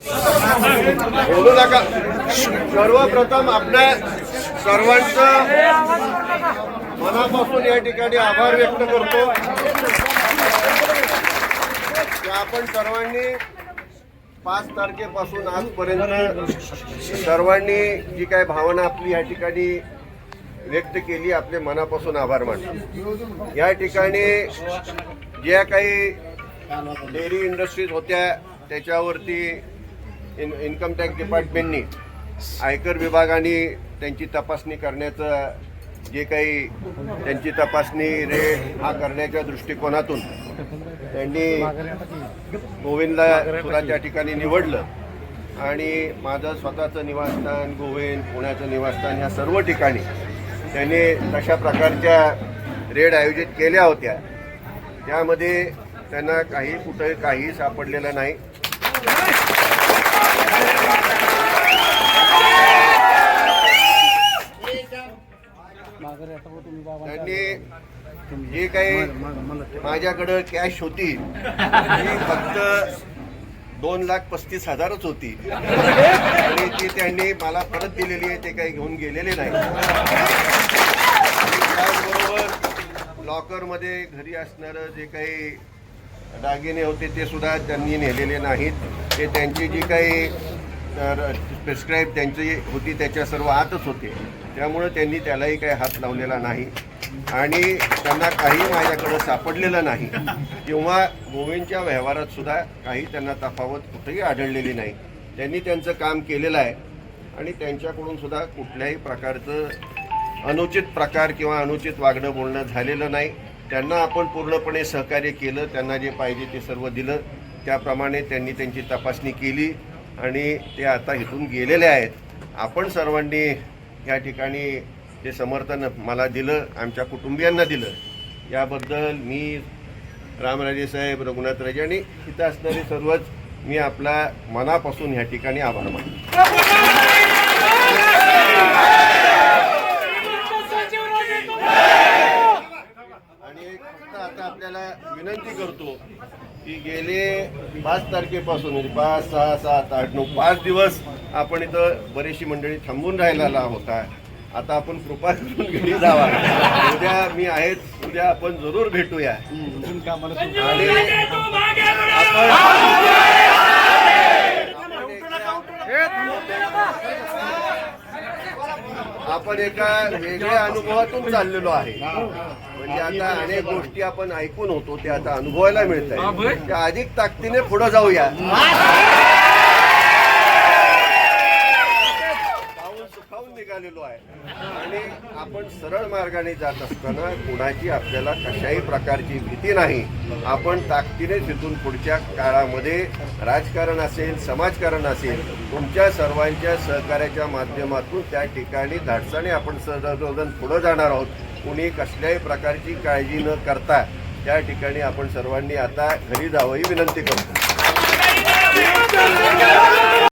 बोलू नका. सर्वप्रथम आपल्या सर्वांचं मनापासून या ठिकाणी आभार व्यक्त करतो की आपण सर्वांनी 5 तारखेपासून आजपर्यंत सर्वांनी जी काय भावना आपली या ठिकाणी व्यक्त केली, आपले मनापासून आभार मानतो. या ठिकाणी ज्या काही डेअरी इंडस्ट्रीज होत्या त्याच्यावरती इन्कम टॅक्स डिपार्टमेंटनी, आयकर विभागाने त्यांची तपासणी करण्याचं जे काही त्यांची तपासणी रेट हा करण्याच्या दृष्टिकोनातून त्यांनी गोविंदला सुद्धा त्या ठिकाणी निवडलं आणि माझं स्वतःचं निवासस्थान गोविंद, पुण्याचं निवासस्थान ह्या सर्व ठिकाणी त्यांनी तशा प्रकारच्या रेड आयोजित केल्या होत्या. त्यामध्ये त्यांना कुठे काही सापडलेलं नाही. त्यांनी जी काही माझ्याकडं कॅश होती ती फक्त 2,35,000च होती आणि ती त्यांनी मला परत दिलेली आहे. ते काही घेऊन गेलेले नाही. त्याचबरोबर लॉकरमध्ये घरी असणारं जे काही दागिने होते ते सुद्धा त्यांनी नेलेले नाहीत. ते त्यांची जी काही प्रिस्क्राईब त्यांची होती त्याच्या सर्व आतच होते. त्यामुळं त्यांनी त्यालाही काही हात लावलेला नाही आणि त्यांना काही माझ्याकडं सापडलेलं नाही किंवा गोविंदच्या व्यवहारात सुद्धा काही त्यांना तफावत कुठेही आढळलेली नाही. त्यांनी त्यांचं काम केलेलं आहे आणि त्यांच्याकडून सुद्धा कुठल्याही प्रकारचं अनुचित प्रकार किंवा अनुचित वागणं बोलणं झालेलं नाही. त्यांना आपण पूर्णपणे सहकार्य केलं, त्यांना जे पाहिजे ते सर्व दिलं. त्याप्रमाणे त्यांनी त्यांची तपासणी केली आणि ते आता इथून गेलेले आहेत. आपण सर्वांनी या ठिकाणी जे समर्थन मला दिलं, आमच्या कुटुंबियांना दिलं, याबद्दल मी रामराजे साहेब, रघुनाथराजे आणि इथं असणारे सर्वच मी आपला मनापासून या ठिकाणी आभार मानतो. आणि फक्त आता आपल्याला विनंती करतो की गेले 5 तारखेपासून म्हणजे 5, 6, 7, 8, 9 5 दिवस आपण इथं बरीचशी मंडळी थांबून राहिलेला होता. आता आपण कृपा करून घरी जावा. उद्या मी आहेच, उद्या आपण जरूर भेटूया. आणि आपण एका वेगळ्या अनुभवातून चाललेलो आहे. म्हणजे आता अनेक गोष्टी आपण ऐकून होतो ते आता अनुभवायला मिळत आहे. त्या अधिक ताकदीने पुढे जाऊया. सुखावून निघालेलो आहे आणि आपण सरळ मार्गाने जात असताना कुणाची आपल्याला कशाही प्रकारची भीती नाही. आपण ताकदीने तिथून पुढच्या काळामध्ये राजकारण असेल, समाजकारण असेल, तुमच्या सर्वांच्या सहकार्याच्या माध्यमातून त्या ठिकाणी धाडसाने आपण सर्वजण पुढे जाणार आहोत. कुणी कसल्याही प्रकारची काळजी न करता त्या ठिकाणी आपण सर्वांनी आता घरी जावं ही विनंती करतो.